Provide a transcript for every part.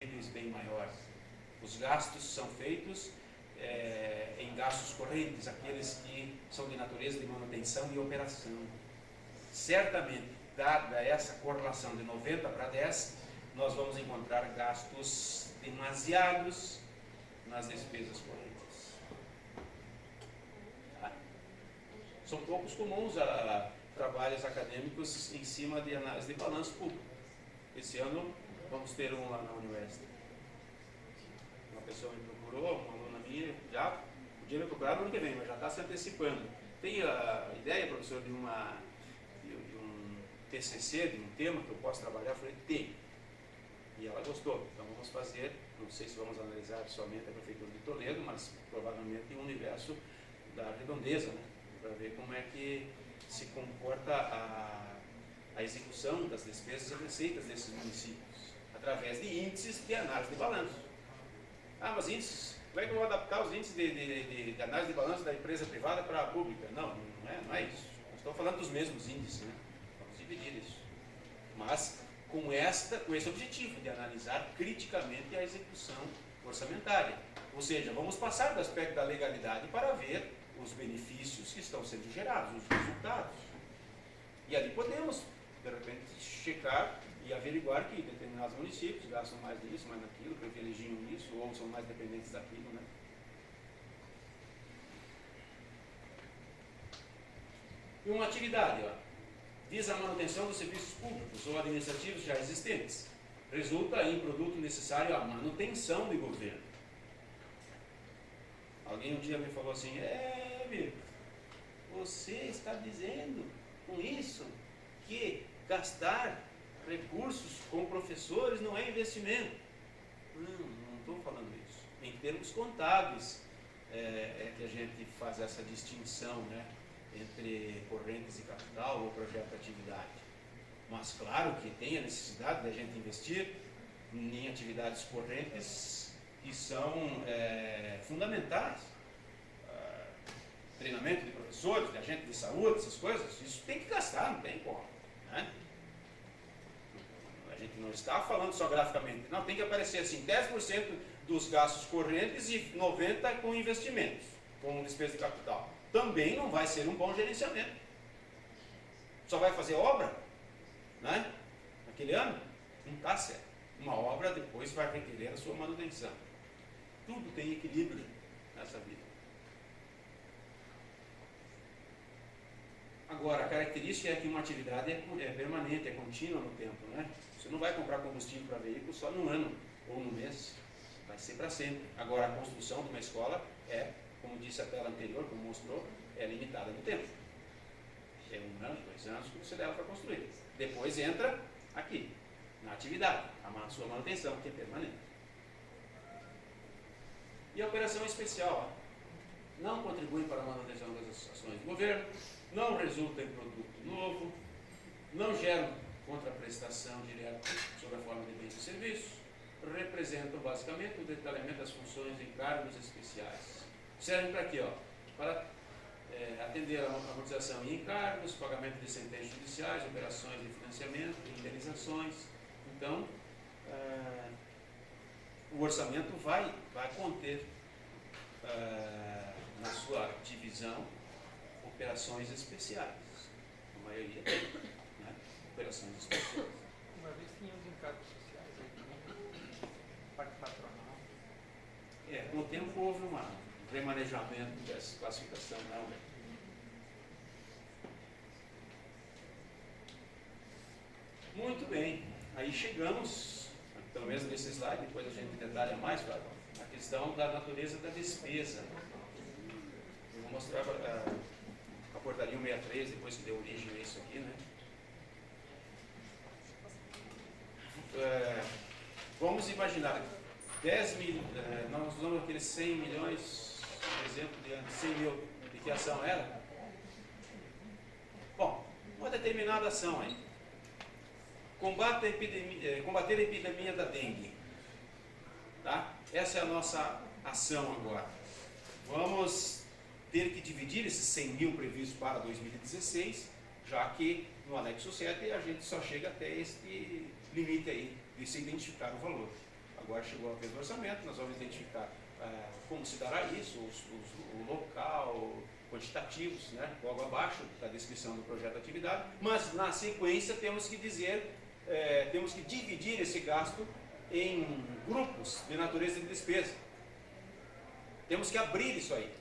bem maiores. Os gastos são feitos em gastos correntes, aqueles que são de natureza de manutenção e operação. Certamente, dada essa correlação de 90 para 10, nós vamos encontrar gastos demasiados nas despesas correntes. São poucos comuns a trabalhos acadêmicos em cima de análise de balanço público. Esse ano vamos ter um lá na Unioeste. Uma pessoa me procurou, uma aluna minha, já podia me procurar no ano que vem, mas já está se antecipando. Tem a ideia, professor, de um TCC, de um tema que eu posso trabalhar? Eu falei, tem. E ela gostou. Então vamos fazer, não sei se vamos analisar somente a Prefeitura de Toledo, mas provavelmente o universo da redondeza, né? Para ver como é que se comporta a execução das despesas e receitas desses municípios, através de índices de análise de balanço. Ah, mas índices, como é que eu vou adaptar os índices de análise de balanço da empresa privada para a pública? Não é isso. Não estou falando dos mesmos índices, né? Vamos dividir isso. Mas com esse objetivo de analisar criticamente a execução orçamentária. Ou seja, vamos passar do aspecto da legalidade para ver os benefícios que estão sendo gerados, os resultados. E ali podemos, de repente, checar e averiguar que determinados municípios gastam mais nisso, mais naquilo, privilegiam isso, ou são mais dependentes daquilo, né? E uma atividade, visa a manutenção dos serviços públicos ou administrativos já existentes. Resulta em produto necessário à manutenção do governo. Alguém um dia me falou assim, amigo, você está dizendo com isso que gastar recursos com professores não é investimento? Não estou falando isso. Em termos contábeis é que a gente faz essa distinção, né, entre correntes e capital ou projeto de atividade. Mas claro que tem a necessidade da gente investir em atividades correntes que são fundamentais. Treinamento de professores, de agente de saúde, essas coisas, isso tem que gastar, não tem como. Né? A gente não está falando só graficamente, não, tem que aparecer assim, 10% dos gastos correntes e 90% com investimentos, com despesa de capital. Também não vai ser um bom gerenciamento. Só vai fazer obra, né? Naquele ano, não está certo. Uma obra depois vai requerer a sua manutenção. Tudo tem equilíbrio nessa vida. Agora, a característica é que uma atividade é permanente, é contínua no tempo, né? Você não vai comprar combustível para veículo só no ano ou no mês, vai ser para sempre. Agora, a construção de uma escola como disse a tela anterior, como mostrou, é limitada no tempo. É 1 ano, 2 anos que você leva para construir. Depois entra aqui, na atividade, a sua manutenção, que é permanente. E a operação especial, não contribui para a manutenção das ações do governo, não resulta em produto novo, não gera contraprestação direta sob a forma de bens e serviços, representam basicamente o detalhamento das funções e encargos especiais. Servem para quê? Para atender a amortização e encargos, pagamento de sentenças judiciais, operações de financiamento, indenizações. Então, o orçamento vai conter na sua divisão operações especiais. A maioria tem, né? Operações especiais. Uma vez tinha os encargos sociais aqui, parte patronal. Com o tempo houve um remanejamento dessa classificação, não, né? Muito bem, aí chegamos, pelo menos nesse slide, depois a gente detalha mais, a questão da natureza da despesa. Eu vou mostrar a portaria 163, depois que deu origem a isso aqui, né? Vamos imaginar 10 mil, nós usamos aqueles 100 milhões, por exemplo, de 100 mil, de que ação era? Bom, uma determinada ação aí. Combater a epidemia da dengue. Tá? Essa é a nossa ação agora. Vamos ter que dividir esses 100 mil previstos para 2016, já que no anexo 7 a gente só chega até este limite aí, de se identificar o valor. agora chegou a vez do orçamento, nós vamos identificar como se dará isso, o local, quantitativos, né, logo abaixo da descrição do projeto de atividade, mas na sequência temos que dizer, temos que dividir esse gasto em grupos de natureza de despesa. Temos que abrir isso aí.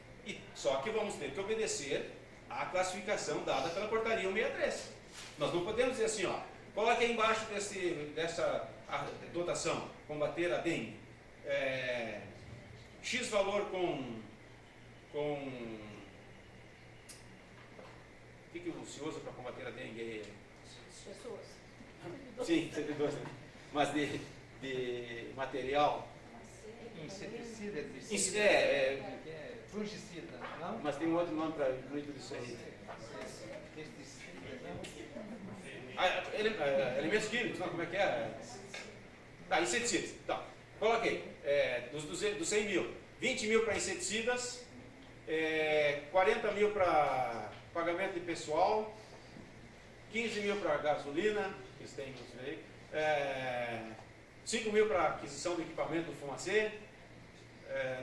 Só que vamos ter que obedecer à classificação dada pela portaria 163. Nós não podemos dizer assim, ó, coloque aí embaixo dessa dotação, combater a dengue, X valor com o que se usa para combater a dengue? Pessoas. Sim, servidores, mas de material. Inseticida, fungicida, não? Mas tem um outro nome para incluir tudo isso aí. Pesticida, não? Elementos químicos, não, como é que é? Tá, inseticidas. Tá, coloquei. Dos 100 mil, 20 mil para inseticidas, 40 mil para pagamento de pessoal, 15 mil para gasolina, eles têm isso aí, 5 mil para aquisição do equipamento do fumacê,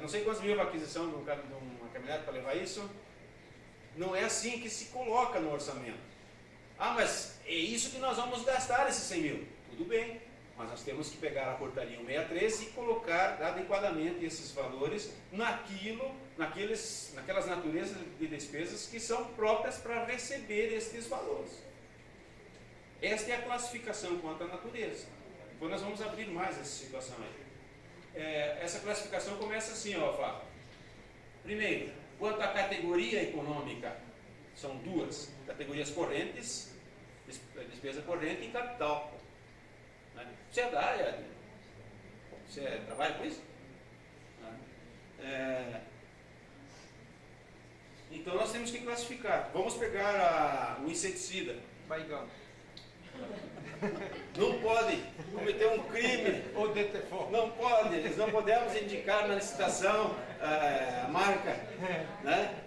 não sei quantos mil para aquisição de uma caminhonete para levar isso. Não é assim que se coloca no orçamento. Ah, mas é isso que nós vamos gastar esses 100 mil. Tudo bem, mas nós temos que pegar a portaria 163 e colocar adequadamente esses valores naquelas naturezas de despesas que são próprias para receber esses valores. Esta é a classificação quanto à natureza. Depois nós vamos abrir mais essa situação aí. Essa classificação começa assim, ó, Fábio. Primeiro, quanto à categoria econômica, são duas categorias correntes, despesa corrente e capital. Né? Você é da área? Você trabalha com isso? Então nós temos que classificar. Vamos pegar o inseticida. Baigão. Não pode cometer um crime. Ou DTFO. Não pode, nós não podemos indicar na licitação a marca. Né?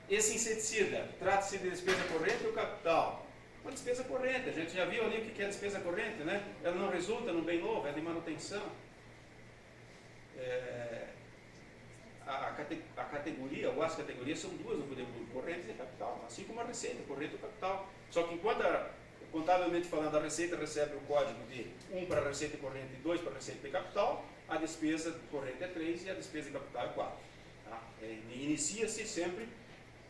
Esse inseticida, trata-se de despesa corrente ou capital? Uma despesa corrente, a gente já viu ali o que é despesa corrente, né? Ela não resulta num bem novo, é de manutenção. A categoria, ou as categorias são duas no poder público, corrente e capital, assim como a receita, corrente e capital. Só que enquanto, contabilmente falando, a receita recebe o código de 1 para a receita corrente e 2 para a receita de capital, a despesa corrente é 3 e a despesa de capital é 4. Tá? Inicia-se sempre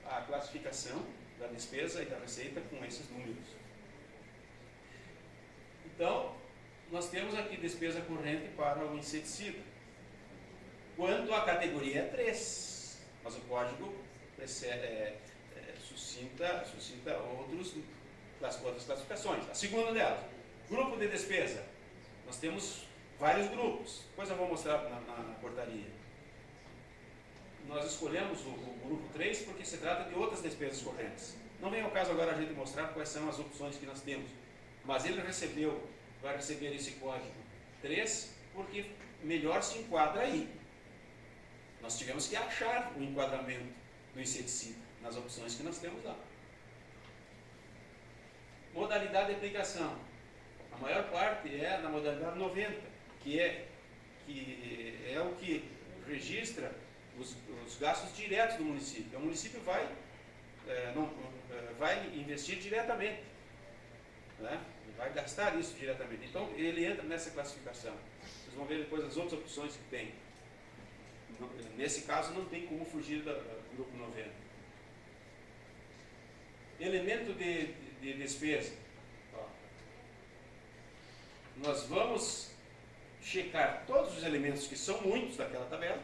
a classificação da despesa e da receita com esses números. Então, nós temos aqui despesa corrente para o inseticida. Quanto à categoria é 3, mas o código suscita outras classificações. A segunda delas, grupo de despesa. Nós temos vários grupos, depois eu vou mostrar na portaria. Nós escolhemos o grupo 3 porque se trata de outras despesas correntes. Não vem ao caso agora a gente mostrar quais são as opções que nós temos, mas ele vai receber esse código 3 porque melhor se enquadra aí. Nós tivemos que achar o enquadramento do inseticida nas opções que nós temos lá. Modalidade de aplicação. A maior parte é na modalidade 90, que é o que registra os gastos diretos do município. O município vai investir diretamente, né? Vai gastar isso diretamente. Então, ele entra nessa classificação. Vocês vão ver depois as outras opções que tem. Nesse caso, não tem como fugir do grupo 90. Elemento de despesa. Ó. Nós vamos checar todos os elementos, que são muitos daquela tabela,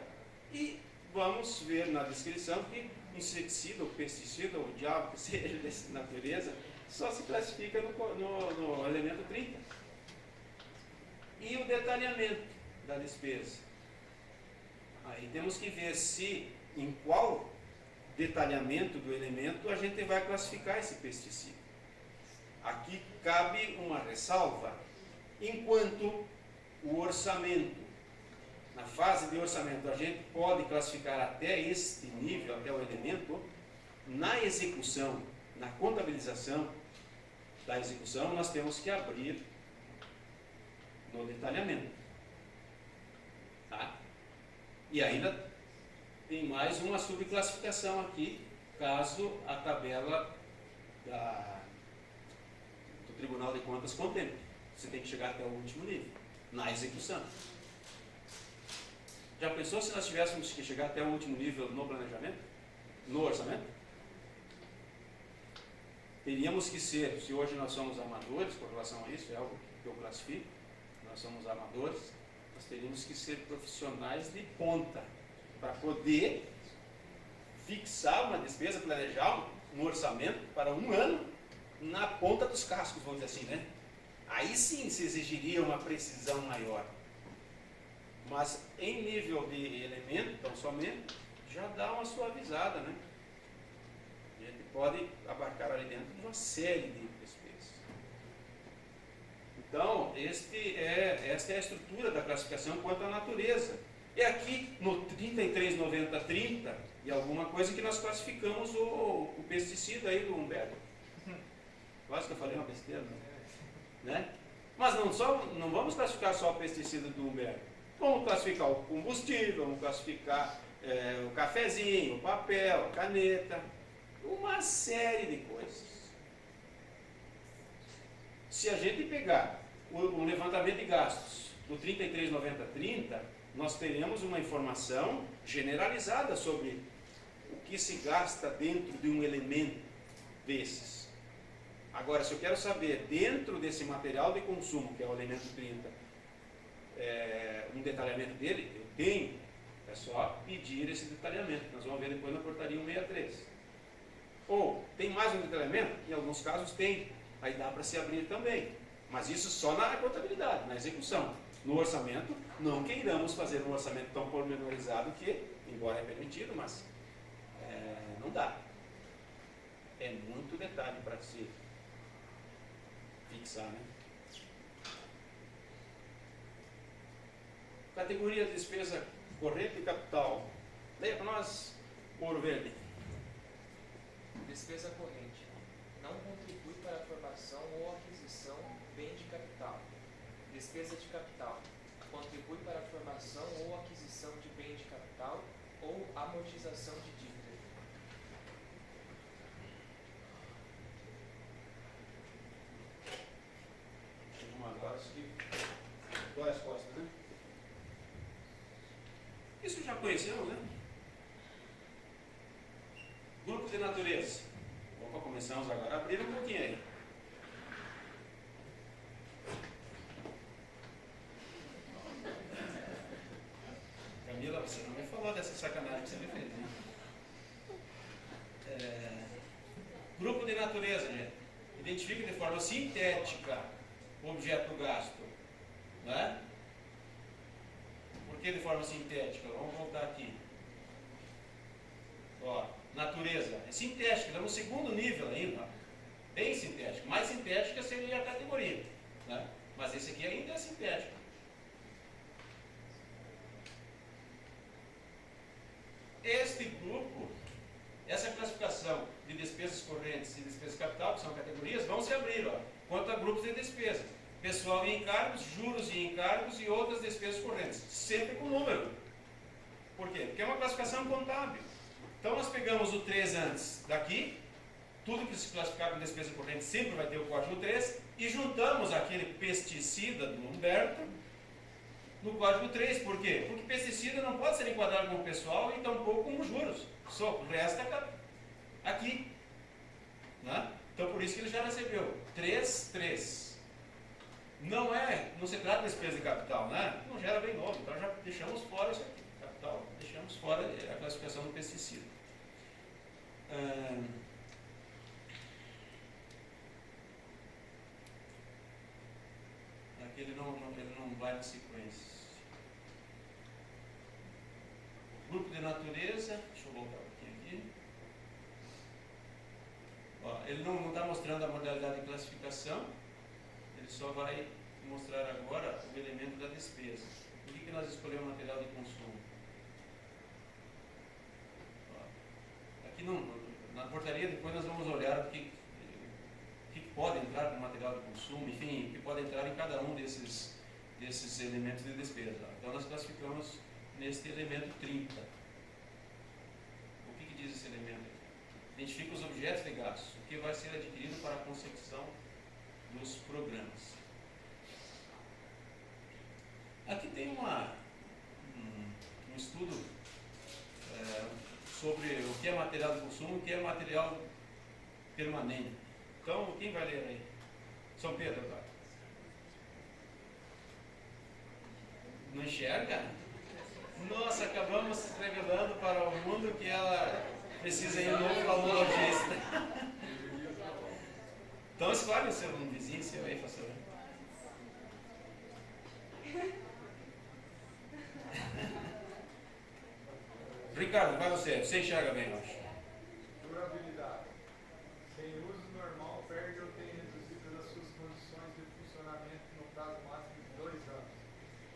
e vamos ver na descrição que inseticida, ou pesticida, ou diabo que seja dessa natureza, só se classifica no elemento 30. E o detalhamento da despesa. Aí temos que ver em qual detalhamento do elemento a gente vai classificar esse pesticida. Aqui cabe uma ressalva. Enquanto o orçamento, na fase de orçamento, a gente pode classificar até este nível, até o elemento, na execução, na contabilização da execução, nós temos que abrir do detalhamento. Tá? E ainda tem mais uma subclassificação aqui, caso a tabela do Tribunal de Contas contemple. Você tem que chegar até o último nível, na execução. Já pensou se nós tivéssemos que chegar até o último nível no planejamento? No orçamento? Teríamos que ser, se hoje nós somos amadores com relação a isso, é algo que eu classifico, nós somos amadores, nós teríamos que ser profissionais de ponta, para poder fixar uma despesa, planejar um orçamento para um ano na ponta dos cascos, vamos dizer assim, né? Aí sim se exigiria uma precisão maior. Mas em nível de elemento, tão somente, já dá uma suavizada, né? A gente pode abarcar ali dentro uma série de despesas. Então, esta é a estrutura da classificação quanto à natureza. É aqui no 339030 e alguma coisa que nós classificamos o pesticida aí do Humberto. Quase que eu falei uma besteira, né? Mas não vamos classificar só o pesticida do Humberto. Vamos classificar o combustível, vamos classificar o cafezinho, o papel, a caneta, uma série de coisas. Se a gente pegar o levantamento de gastos do 339030, nós teremos uma informação generalizada sobre o que se gasta dentro de um elemento desses. Agora, se eu quero saber, dentro desse material de consumo, que é o elemento 30, um detalhamento dele, eu tenho, é só pedir esse detalhamento. Nós vamos ver depois na portaria 163. Ou, tem mais um detalhamento? Em alguns casos tem, aí dá para se abrir também. Mas isso só na contabilidade, na execução. No orçamento, não queiramos fazer um orçamento tão pormenorizado que, embora é permitido, mas não dá. É muito detalhe para se fixar, né? Categoria de despesa corrente e capital. Leia para nós, Ouro Verde. Despesa corrente. Não contribui para a formação ou aquisição bem de capital. Despesa de capital. Contribui para a formação ou aquisição de bem de capital ou amortização de dívida. Agora que dói as costas, né? Isso já conhecemos, né? Grupo de natureza. Opa, começamos agora a abrir um pouquinho aí. Camila, você não me falou dessa sacanagem que você me fez, né? Grupo de natureza, gente. Identifica de forma sintética o objeto gasto. Né? Por que de forma sintética? Vamos voltar aqui. Ó, natureza. É sintética, é no segundo nível ainda. Ó. Bem sintética. Mais sintética seria a categoria. Né? Mas esse aqui ainda é sintético. Este grupo, essa classificação de despesas correntes e despesas capital, que são categorias, vão se abrir, ó, quanto a grupos de despesas. Pessoal e encargos, juros e encargos e outras despesas correntes. Sempre com número. Por quê? Porque é uma classificação contábil. Então nós pegamos o 3 antes daqui, tudo que se classificar com despesa corrente sempre vai ter o código 3, e juntamos aquele pesticida do Humberto no código 3. Por quê? Porque pesticida não pode ser enquadrado como pessoal e tampouco como juros. Só resta aqui. Né? Então por isso que ele já recebeu 3. Não se trata de despesa de capital, né? Não gera bem novo, então já deixamos fora isso aqui. Capital, deixamos fora a classificação do pesticida. Aqui ele não vai na sequência. Grupo de natureza, deixa eu voltar um pouquinho aqui. Ó, ele não está mostrando a modalidade de classificação, ele só vai mostrar agora o elemento da despesa. Por que nós escolhemos material de consumo? Ó, aqui na portaria depois nós vamos olhar o que pode entrar no material de consumo, enfim, o que pode entrar em cada um desses desses elementos de despesa. Então nós classificamos neste elemento 30. O que diz esse elemento aqui? Identifica os objetos de gastos, o que vai ser adquirido para a consecução dos programas. Aqui tem um estudo sobre o que é material de consumo e o que é material permanente. Então, quem vai ler aí? São Pedro, agora. Não enxerga? Nossa, acabamos revelando para o mundo que ela precisa ir no oftalmologista. Então escolhe o seu vizinho seu aí, pastor. Ricardo, vai você. Você enxerga bem, eu acho. Durabilidade. Sem uso normal, perde ou tem reduzido as suas condições de funcionamento no prazo máximo de 2 anos.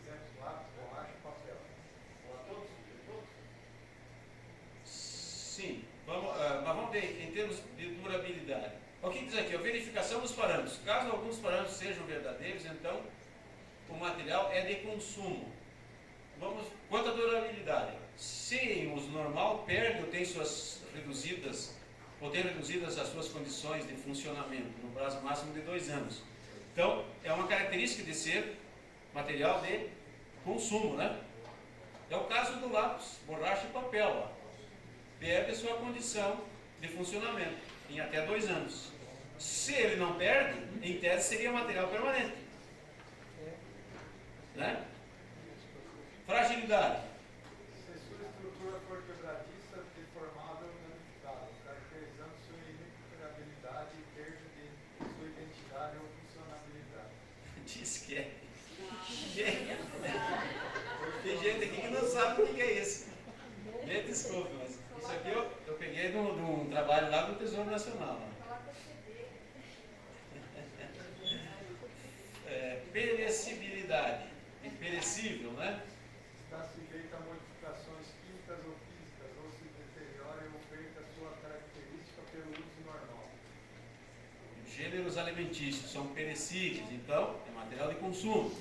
Exemplos: lápis, borracha, papel. Ou a todos? Sim. Mas vamos ver em termos de durabilidade. O que diz aqui? A verificação dos parâmetros. Caso alguns parâmetros sejam verdadeiros, então o material é de consumo. Quanto à durabilidade, se em uso normal perde ou tem reduzidas as suas condições de funcionamento no prazo máximo de 2 anos. Então, é uma característica de ser material de consumo, né? É o caso do lápis, borracha e papel. Ó. Perde a sua condição de funcionamento em até 2 anos. Se ele não perde, em tese seria material permanente. Né? Fragilidade. Se sua estrutura for quebradiça, deformável ou danificada, caracterizando sua irrecuperabilidade e perda de sua identidade ou funcionabilidade. Diz que é. Tem gente aqui que não sabe o que é isso. Me desculpe, mas isso aqui eu peguei de um trabalho lá do Tesouro Nacional. Perecibilidade. Imperecível, né? Está sujeita a modificações químicas ou físicas, ou se deteriora ou perca sua característica pelo uso normal. Gêneros alimentícios são perecíveis, então é material de consumo.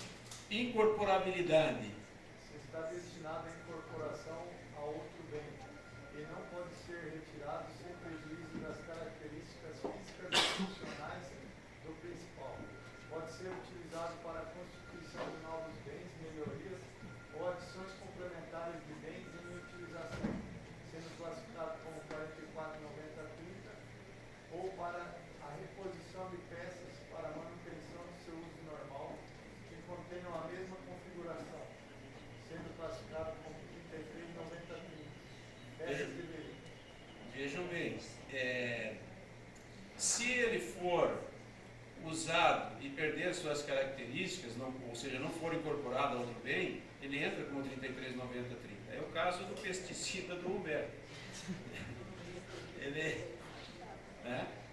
Incorporabilidade. Se está destinado à incorporação a outro bem, e não pode ser retirado sem prejuízo das características físicas e funcionais do principal. Pode ser utilizado para a constituição de novos bens, melhorias ou adições complementares de bens em utilização, sendo classificado como 4490-30, ou para a reposição de peças para a manutenção do seu uso normal, que contenham a mesma configuração, sendo classificado como 3390-30. Peças de lei. Vejam bem, se ele for usado e perder suas características, ou seja, não for incorporado a outro bem, ele entra como 3390-30. É o caso do pesticida do Humberto.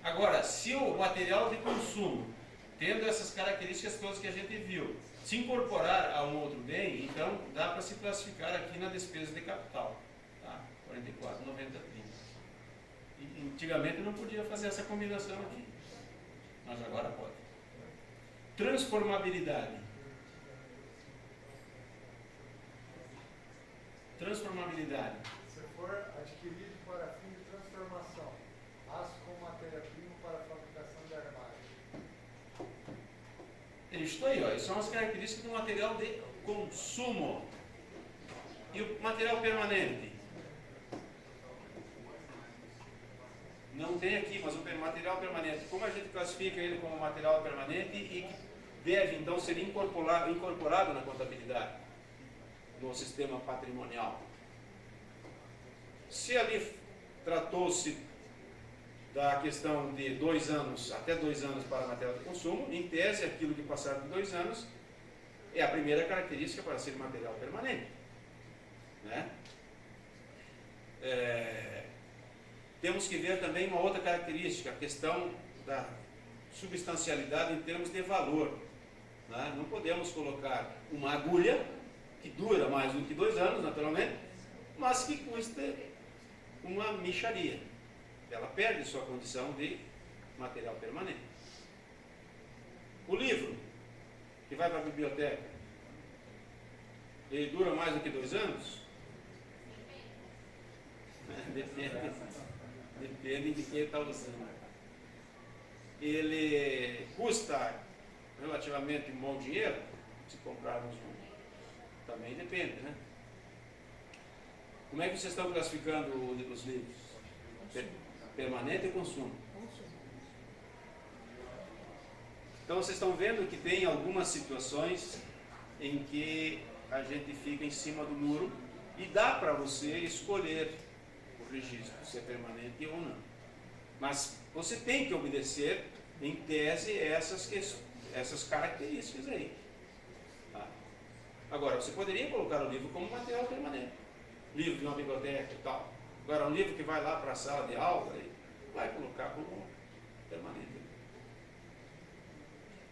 Agora, se o material de consumo, tendo essas características todas que a gente viu, se incorporar a um outro bem, então dá para se classificar aqui na despesa de capital. Tá? 44,90,30. Antigamente não podia fazer essa combinação aqui, mas agora pode. Transformabilidade. Transformabilidade. Se for adquirido para fim de transformação, aço como matéria-prima para a fabricação de armários. Isso aí, ó. Isso são as características do material de consumo. E o material permanente? Não tem aqui, mas o material permanente, como a gente classifica ele como material permanente e deve então ser incorporado na contabilidade, no sistema patrimonial? Se ali tratou-se da questão de 2 anos, até 2 anos para material de consumo, em tese, aquilo que passar de 2 anos é a primeira característica para ser material permanente. Né? Temos que ver também uma outra característica, a questão da substancialidade em termos de valor. Né? Não podemos colocar uma agulha, que dura mais do que 2 anos, naturalmente, mas que custa uma mixaria. Ela perde sua condição de material permanente. O livro, que vai para a biblioteca, Ele dura mais do que 2 anos? Depende de quem está usando. Ele custa relativamente um bom dinheiro, se comprarmos um. Também depende, né? Como é que vocês estão classificando os livros? Permanente e consumo. Então vocês estão vendo que tem algumas situações em que a gente fica em cima do muro e dá para você escolher o registro, se é permanente ou não. Mas você tem que obedecer, em tese, essas características aí. Tá? Agora, você poderia colocar o livro como material permanente. Livro de uma biblioteca e tal. Agora, um livro que vai lá para a sala de aula, aí, vai colocar como permanente.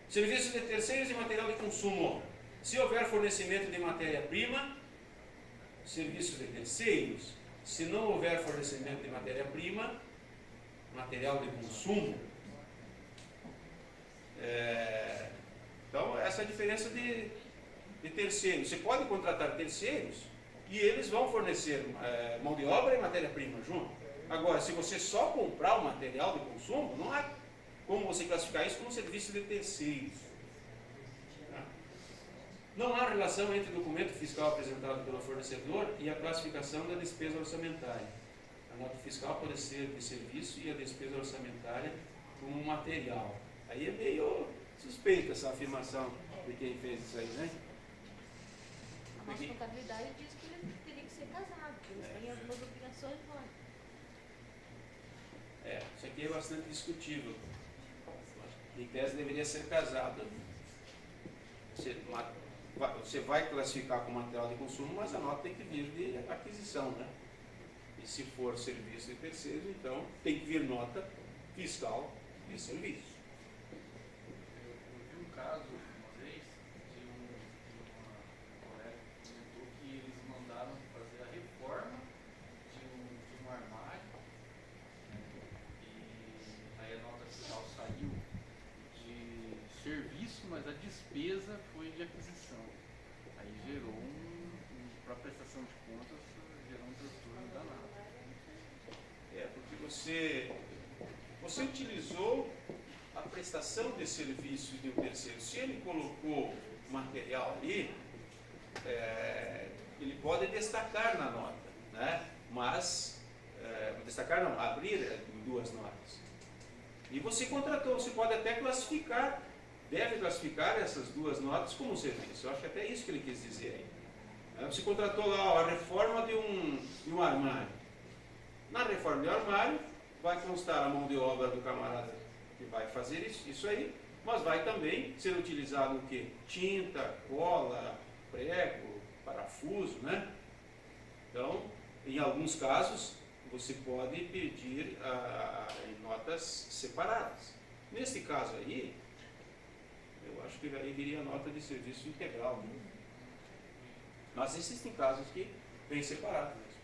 Serviços de terceiros e material de consumo. Se houver fornecimento de matéria-prima, serviços de terceiros. Se não houver fornecimento de matéria-prima, material de consumo. Então, essa é a diferença de terceiros. Você pode contratar terceiros e eles vão fornecer mão de obra e matéria-prima junto. Agora, se você só comprar o material de consumo, não há como você classificar isso como serviço de terceiros. Não há relação entre o documento fiscal apresentado pelo fornecedor e a classificação da despesa orçamentária. A nota fiscal pode ser de serviço e a despesa orçamentária como material. Aí é meio suspeita essa afirmação de quem fez isso aí, né? A nossa contabilidade diz que ele teria que ser casado, porque eles têm algumas obrigações lá. Isso aqui é bastante discutível. Em tese deveria ser casado. Você vai classificar como material de consumo, mas a nota tem que vir de aquisição, né? E se for serviço de terceiros, então tem que vir nota fiscal de serviço. Eu vi um caso uma vez de uma colega que comentou que eles mandaram fazer a reforma de um armário, e aí a nota fiscal saiu de serviço, mas a despesa foi de aquisição. Aí gerou para a prestação de contas, gerou um transtorno danado. Porque você utilizou a prestação de serviço de um terceiro. Se ele colocou material ali, ele pode destacar na nota, né? Mas, destacar não, abrir duas notas. E você contratou, você pode até classificar, deve classificar essas duas notas como serviço. Eu acho que até isso que ele quis dizer aí. Você contratou lá a reforma de um armário. Na reforma do armário, vai constar a mão de obra do camarada que vai fazer isso aí, mas vai também ser utilizado o quê? Tinta, cola, prego, parafuso, né? Então, em alguns casos, você pode pedir em notas separadas. Nesse caso aí, eu acho que aí viria a nota de serviço integral, né? Mas existem casos que vem separado mesmo.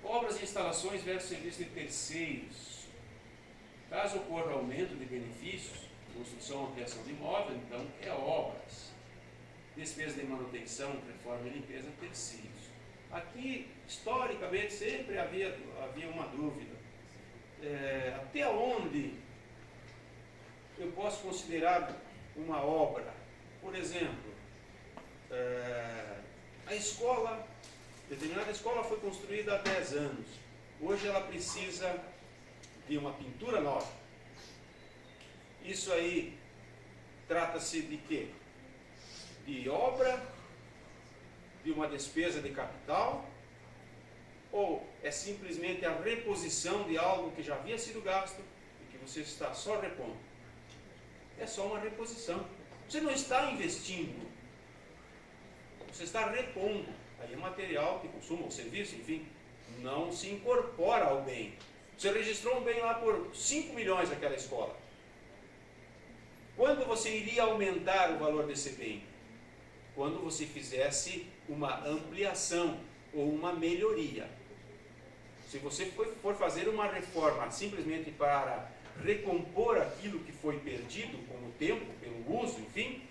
Obras e instalações versus serviço de terceiros. Caso ocorra aumento de benefícios, construção ou ampliação de imóvel, então é obras. Despesa de manutenção, reforma e limpeza, terceiros. Aqui, historicamente, sempre havia uma dúvida. Até onde eu posso considerar uma obra? Por exemplo, a escola, determinada escola foi construída há 10 anos. Hoje ela precisa de uma pintura nova. Isso aí trata-se de quê? De obra, de uma despesa de capital, ou é simplesmente a reposição de algo que já havia sido gasto e que você está só repondo? É só uma reposição. Você não está investindo, você está repondo. Aí é material de consumo ou serviço, enfim, não se incorpora ao bem. Você registrou um bem lá por 5 milhões naquela escola. Quando você iria aumentar o valor desse bem? Quando você fizesse uma ampliação ou uma melhoria. Se você for fazer uma reforma simplesmente para recompor aquilo que foi perdido com o tempo, pelo uso, enfim,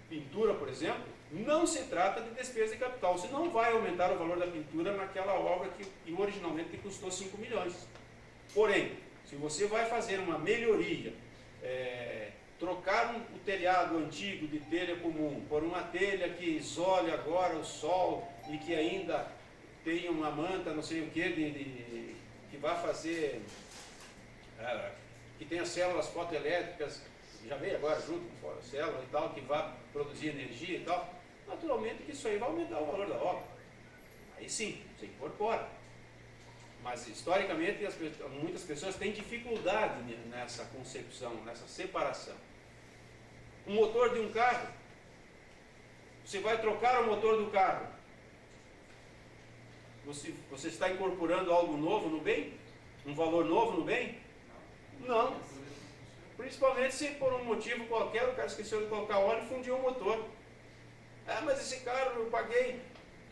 pintura, por exemplo, não se trata de despesa de capital. Você não vai aumentar o valor da pintura naquela obra que originalmente custou 5 milhões. Porém, se você vai fazer uma melhoria, trocar o telhado antigo de telha comum por uma telha que isole agora o sol e que ainda tem uma manta, não sei o que, que vai fazer, que tem as células fotoelétricas, já veio agora junto com a célula e tal, que vai produzir energia e tal, naturalmente que isso aí vai aumentar o valor da obra. Aí sim, você incorpora. Mas historicamente muitas pessoas têm dificuldade nessa concepção, nessa separação. O motor de um carro, você vai trocar o motor do carro, você está incorporando algo novo no bem? Um valor novo no bem? Não. Principalmente se por um motivo qualquer o cara esqueceu de colocar óleo e fundiu o motor. Mas esse carro eu paguei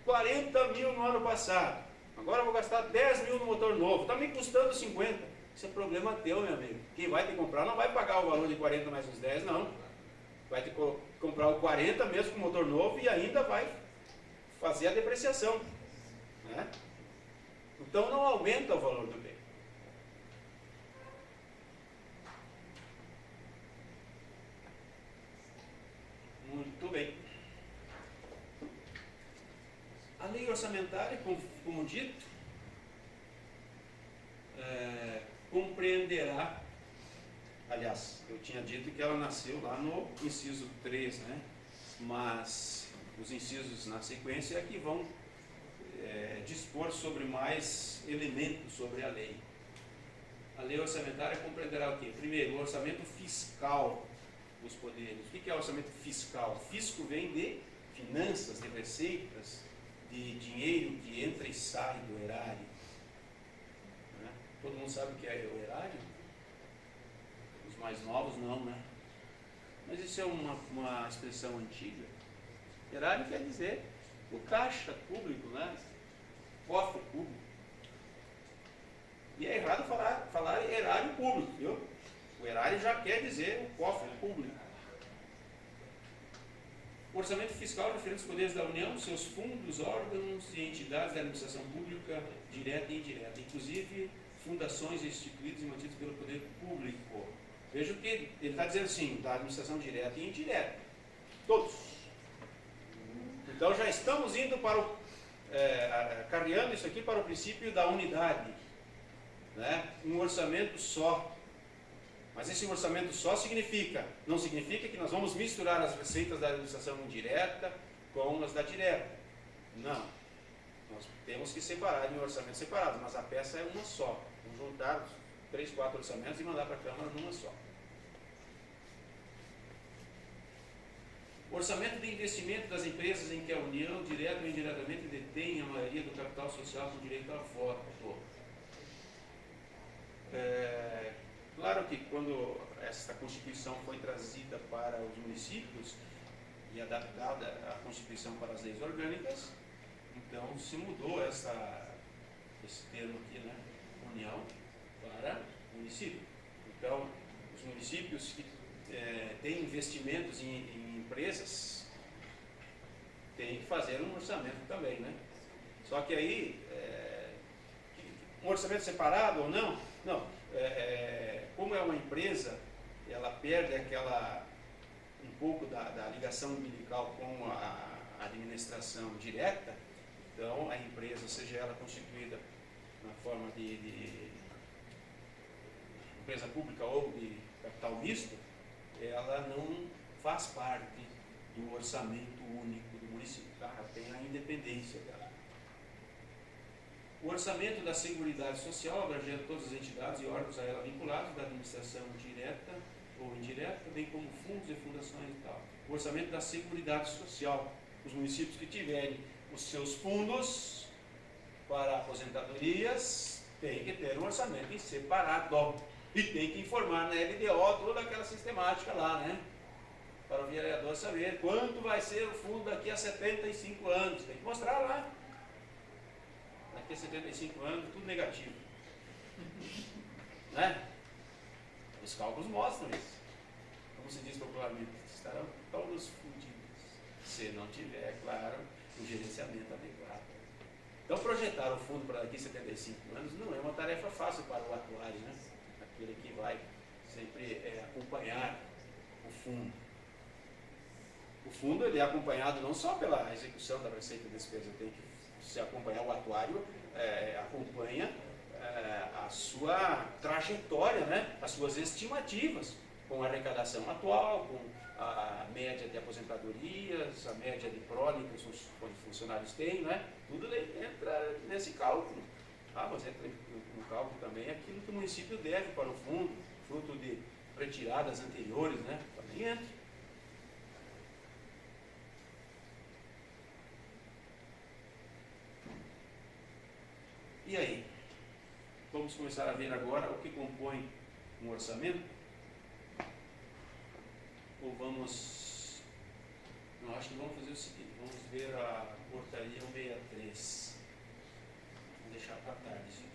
40 mil no ano passado. Agora eu vou gastar 10 mil no motor novo. Está me custando 50. Isso é problema teu, meu amigo. Quem vai te comprar não vai pagar o valor de 40 mais os 10, não. Vai te comprar o 40 mesmo com motor novo e ainda vai fazer a depreciação. Né? Então não aumenta o valor do bem. Muito bem. A lei orçamentária, como dito, compreenderá, aliás, eu tinha dito que ela nasceu lá no inciso 3, né? Mas os incisos na sequência é que vão dispor sobre mais elementos sobre a lei. A lei orçamentária compreenderá o quê? Primeiro, o orçamento fiscal dos poderes. O que é orçamento fiscal? Fisco vem de finanças, de receitas, de dinheiro que entra e sai do erário. Né? Todo mundo sabe o que é o erário? Os mais novos não, né? Mas isso é uma expressão antiga. Erário quer dizer o caixa público, né? Cofre público. E é errado falar erário público, viu? O erário já quer dizer o cofre público. O orçamento fiscal refere aos poderes da União, seus fundos, órgãos e entidades da administração pública, direta e indireta, inclusive fundações instituídas e mantidas pelo poder público. Veja que ele está dizendo assim, da administração direta e indireta. Todos. Então já estamos indo para carreando isso aqui para o princípio da unidade. Né? Um orçamento só. Mas esse orçamento só não significa que nós vamos misturar as receitas da administração indireta com as da direta. Não. Nós temos que separar em orçamentos separados, mas a peça é uma só. Vamos juntar 3, 4 orçamentos e mandar para a Câmara numa só. O orçamento de investimento das empresas em que a União, direta ou indiretamente, detém a maioria do capital social com direito a voto. Claro que quando essa Constituição foi trazida para os municípios e adaptada à Constituição para as leis orgânicas, então se mudou esse termo aqui, né, União, para município. Então, os municípios que têm investimentos em empresas têm que fazer um orçamento também, né? Só que aí, um orçamento separado ou não? Não. Como é uma empresa, ela perde um pouco da ligação umbilical com a administração direta, então a empresa, seja ela constituída na forma de empresa pública ou de capital misto, ela não faz parte do orçamento único do município, tá? Ela tem a independência dela. O orçamento da Seguridade Social, abrangendo todas as entidades e órgãos a ela vinculados, da administração direta ou indireta, bem como fundos e fundações e tal. O orçamento da Seguridade Social, os municípios que tiverem os seus fundos para aposentadorias, tem que ter um orçamento em separado. E tem que informar na LDO toda aquela sistemática lá, né? Para o vereador saber quanto vai ser o fundo daqui a 75 anos. Tem que mostrar lá. Daqui a 75 anos, tudo negativo. Né? Os cálculos mostram isso. Como se diz popularmente, estarão todos fundidos. se não tiver, claro, um gerenciamento adequado. Então, projetar o fundo para daqui a 75 anos não é uma tarefa fácil para o atuário, né? Aquele que vai sempre acompanhar o fundo. O fundo ele é acompanhado não só pela execução da receita e despesa, tem que se acompanhar, o atuário acompanha a sua trajetória, né? As suas estimativas com a arrecadação atual, com a média de aposentadorias, a média de prole que os funcionários têm, né? Tudo entra nesse cálculo. Mas entra no cálculo também aquilo que o município deve para o fundo, fruto de retiradas anteriores, né? Também entra. E aí? Vamos começar a ver agora o que compõe um orçamento? Ou vamos... Não, acho que vamos fazer o seguinte, vamos ver a portaria 163. Vamos deixar para tarde isso aqui.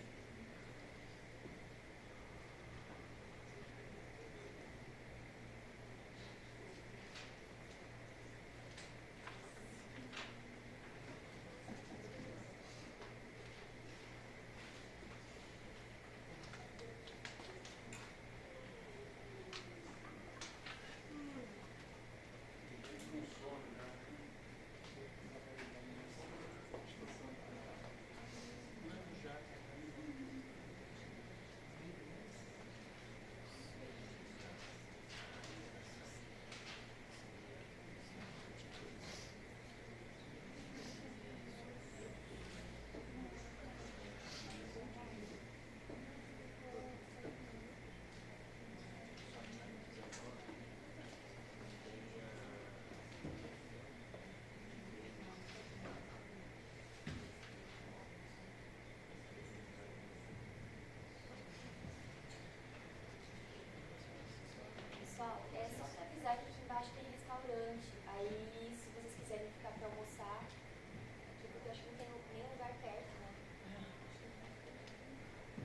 Pessoal, é só para avisar que aqui embaixo tem restaurante. Aí, se vocês quiserem ficar para almoçar, aqui, porque eu acho que não tem nem lugar perto, né?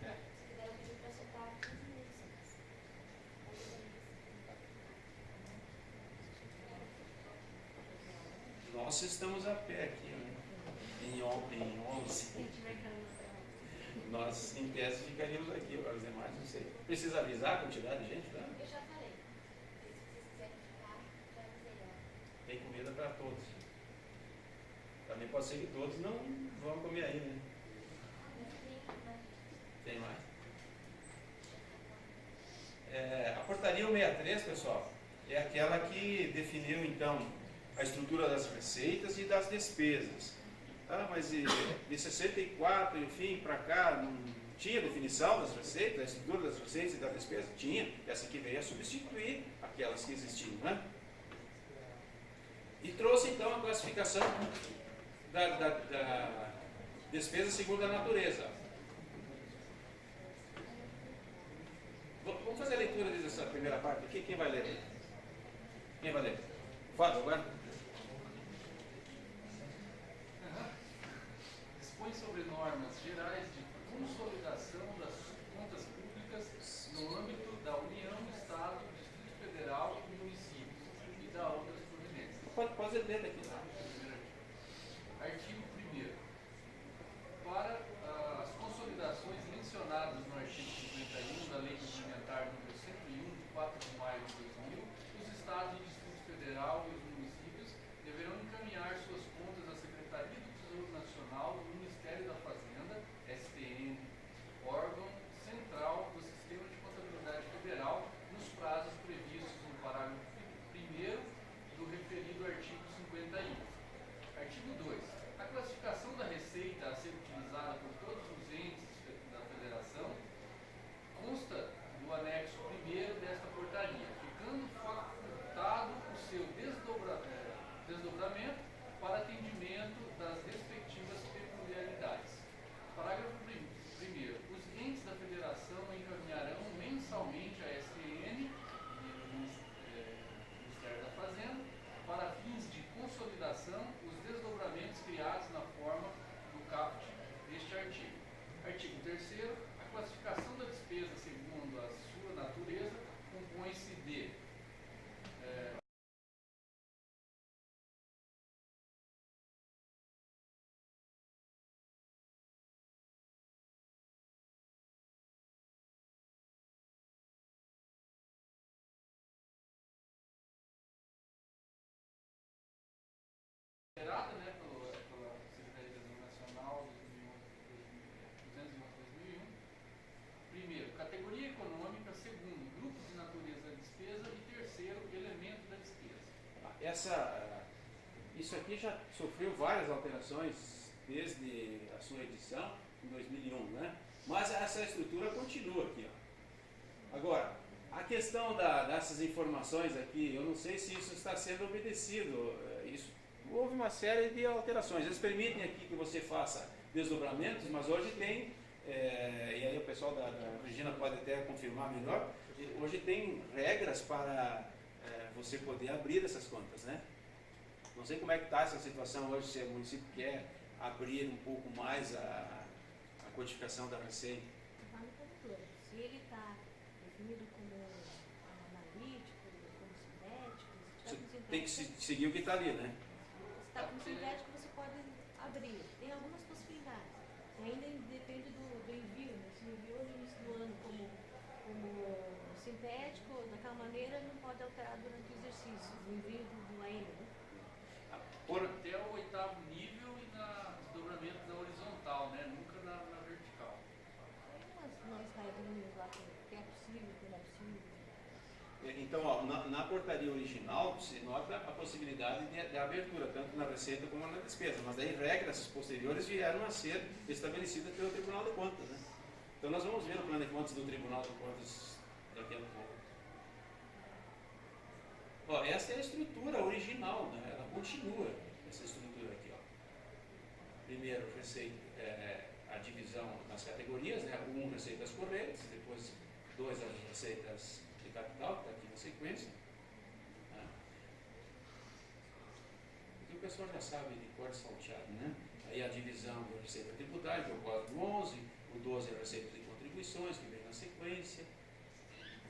Se quiserem pedir para soltar 15 minutos. Nós estamos a pé aqui, né? Em 11. Nós, em tese, ficaríamos aqui, agora os demais, não sei. Precisa avisar a quantidade de gente, né? Eu já falei. Se vocês quiserem ficar, já avisei, ó. Tem comida para todos. Também pode ser que todos não vão comer aí, né? Tem mais? A portaria 163, pessoal, é aquela que definiu, então, a estrutura das receitas e das despesas. Mas de 64, enfim, para cá, não tinha definição das receitas, da estrutura das receitas e da despesa? Tinha. Essa aqui veio a substituir aquelas que existiam, né? E trouxe, então, a classificação da despesa segundo a natureza. Vamos fazer a leitura dessa primeira parte aqui. Quem vai ler? Quem vai ler? Fábio, agora? Dispõe sobre normas gerais de consolidação das contas públicas no âmbito da União, Estado, Distrito Federal e municípios e da outras providências. Pode ler daqui. Artigo 1º. Para as consolidações mencionadas no artigo 51 da Lei Complementar nº 101, de 4 de maio de 2000, os Estados, o Distrito Federal e os municípios deverão encaminhar suas contas à Secretaria do Tesouro Nacional do Ministério da Fazenda, STN, órgão central do Sistema de Contabilidade Federal, nos prazos previstos no parágrafo 1º do referido artigo 51. Artigo 2. A classificação da receita a ser utilizada por todos os entes da Federação consta do anexo 1º desta portaria, ficando facultado o seu desdobramento alterada, né, pela Secretaria de Educação Nacional 211/2001. Primeiro, categoria econômica. Segundo, grupo de natureza da despesa. E terceiro, elemento da despesa. Isso aqui já sofreu várias alterações desde a sua edição, em 2001, né? Mas essa estrutura continua aqui, ó. Agora, a questão dessas informações aqui, eu não sei se isso está sendo obedecido. Houve uma série de alterações. Eles permitem aqui que você faça desdobramentos, mas hoje tem, e aí o pessoal da Regina pode até confirmar melhor, hoje tem regras para você poder abrir essas contas, né? Não sei como é que está essa situação hoje, se o município quer abrir um pouco mais a codificação da receita. Vale para tudo. Se ele está definido como analítico, como sintético, se Você tiver com tem que sintético, seguir o que está ali, né? se está com sintético, você pode abrir. Tem algumas possibilidades. E ainda depende do envio, né? Se enviou no início do ano como sintético, daquela maneira, não pode alterar durante o exercício, o envio do AM, né? Até o 8º nível e na desdobramento da horizontal, né? Nunca na vertical. Tem umas regrinhas lá que é possível, que não é possível. Então, ó, na portaria original, se nota a possibilidade de abertura, tanto na receita como na despesa, mas daí regras posteriores vieram a ser estabelecidas pelo Tribunal de Contas, né? Então nós vamos ver o plano de contas do Tribunal de Contas daqui a pouco. Ó, essa é a estrutura original, né? Ela continua, essa estrutura aqui, ó. Primeiro, receita, a divisão nas categorias, né? 1, receitas correntes, depois 2, as receitas de capital, que está aqui na sequência. Né? Aqui o pessoal já sabe de cor salteado, né? Aí a divisão da receita tributária, que é o código 11, o 12 é a receita de contribuições, que vem na sequência,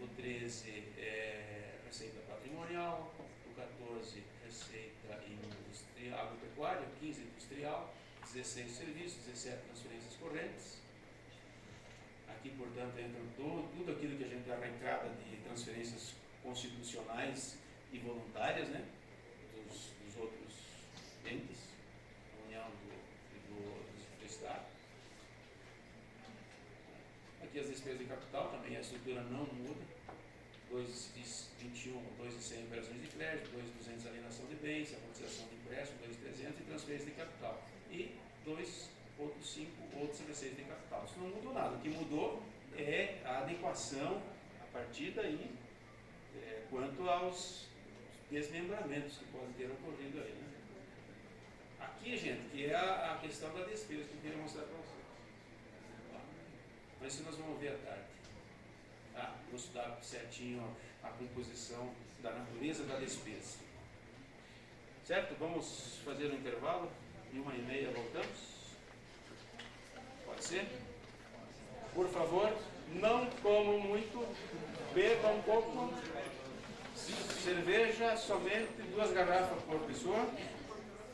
o 13 é receita patrimonial, o 14 receita industrial, agropecuária, o 15 industrial, 16 serviços, 17 transferências correntes. Aqui, portanto, entra tudo aquilo que a gente arrecada de transferências constitucionais e voluntárias, né, dos outros entes, da União do Estado. Aqui as despesas de capital, também a estrutura não muda. 2,21, 2,100 operações de crédito, 2,200 alienação de bens, amortização de empréstimo, 2,300 e transferência de capital. E 2,5 outras receitas de capital. Isso não mudou nada. O que mudou é a adequação, a partir daí, quanto aos desmembramentos que podem ter ocorrido aí, né? Aqui, gente, que é a questão da despesa que eu queria mostrar para vocês. Mas isso nós vamos ver à tarde. Tá? Vou estudar certinho a composição da natureza da despesa. Certo? Vamos fazer um intervalo. Em 1h30 voltamos. Pode ser? Por favor, não comam muito, bebam um pouco. Cerveja, somente 2 garrafas por pessoa.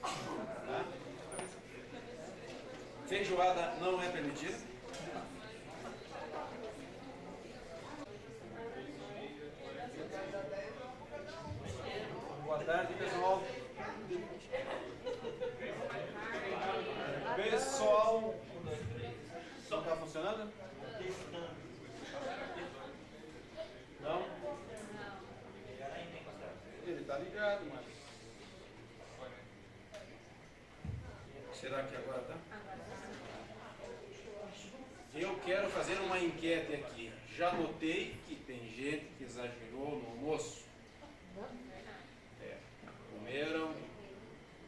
Tá? Feijoada não é permitida. Boa tarde, pessoal. Pessoal, não está funcionando? Não? Ele está ligado, mas... Será que agora está? Eu quero fazer uma enquete aqui. Já notei que tem gente que exagerou no almoço. Comeram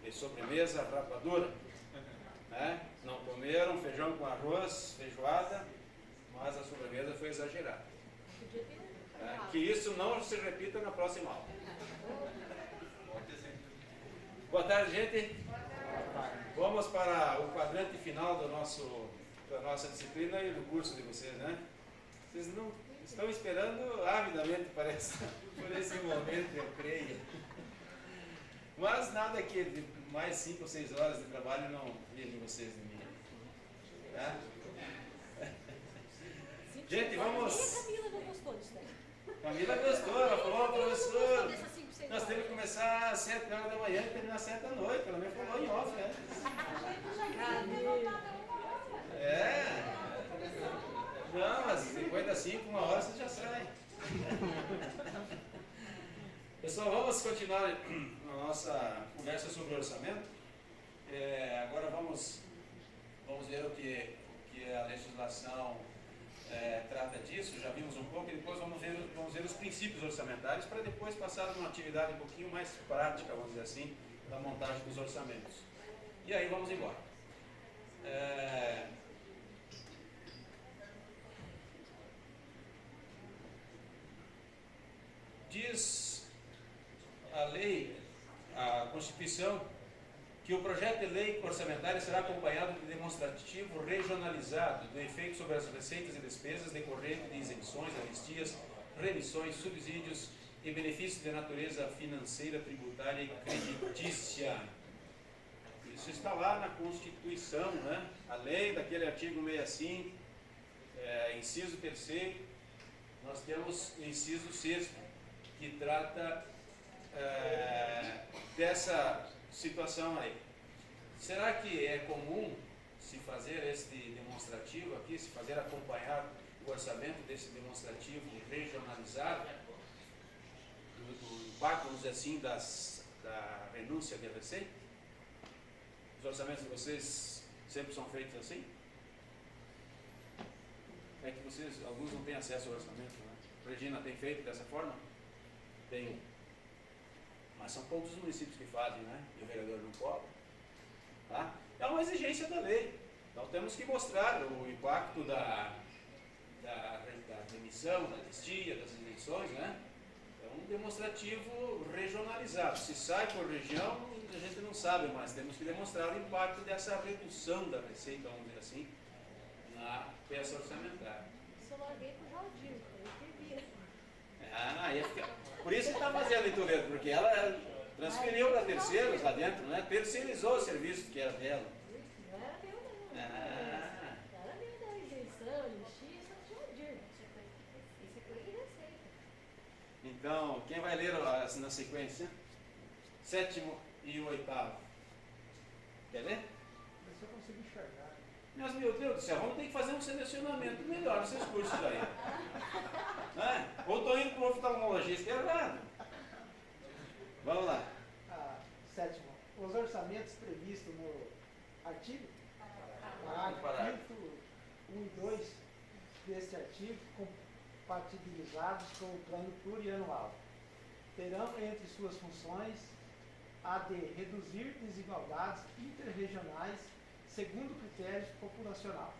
de sobremesa rapadura, né? Não comeram feijão com arroz, feijoada, mas a sobremesa foi exagerada. Que isso não se repita na próxima aula. Boa tarde, gente. Vamos para o quadrante final da nossa disciplina e do curso de vocês, né? Vocês não estão esperando avidamente, parece, por esse momento, eu creio. Mas nada que de mais 5 ou 6 horas de trabalho não virem vocês de mim. Tá? Gente, vamos... A Camila não gostou disso daí. Camila gostou, ela falou, professor, nós temos que começar começar às 7 horas da manhã e terminar às 7 da noite. Ela me falou em off, né? É. Não, mas depois das 5, 1 hora você já sai. Pessoal, vamos continuar a nossa conversa sobre orçamento. Agora vamos ver o que a legislação trata disso. Já vimos um pouco e depois vamos ver os princípios orçamentários para depois passar para uma atividade um pouquinho mais prática, vamos dizer assim, da montagem dos orçamentos. E aí vamos embora. Diz a lei, a Constituição, que o projeto de lei orçamentária será acompanhado de demonstrativo regionalizado do efeito sobre as receitas e despesas decorrentes de isenções, anistias, remissões, subsídios e benefícios de natureza financeira, tributária e creditícia. Isso está lá na Constituição, né? A lei daquele artigo 65, inciso 3º, nós temos o inciso 6º, que trata dessa situação aí. Será que é comum se fazer este demonstrativo aqui, se fazer acompanhar o orçamento desse demonstrativo regionalizado, do impacto, vamos dizer assim, da renúncia de receita? Os orçamentos de vocês sempre são feitos assim? É que vocês, alguns não têm acesso ao orçamento, né? Regina, tem feito dessa forma? Tem. Mas são poucos os municípios que fazem, né? E o vereador não cobra. Tá? É uma exigência da lei. Então temos que mostrar o impacto da demissão, da anistia, das eleições, né? É um demonstrativo regionalizado. Se sai por região, a gente não sabe, mas temos que demonstrar o impacto dessa redução da receita, vamos dizer assim, na peça orçamentária. Isso eu larguei pro Valdir, ele que vira. Por isso que está fazendo a leitura, porque ela transferiu para terceiros lá dentro, né? Terceirizou o serviço que era dela. Não era meu, não. Ah. Era meu da isenção, anistia, só tinha o Valdir. Isso é coisa de receita. Então, quem vai ler na sequência? 7º e o 8º. Quer ler? Mas se eu consigo enxergar. Mas, meu Deus do céu, vamos ter que fazer um selecionamento melhor nesses cursos aí. Né? Ou estou indo para o oftalmologista errado. Vamos lá. 7º. Os orçamentos previstos no artigo, Parágrafo. parágrafo 1 e 2 deste artigo, compatibilizados com o plano plurianual, terão entre suas funções a de reduzir desigualdades interregionais segundo critérios populacional,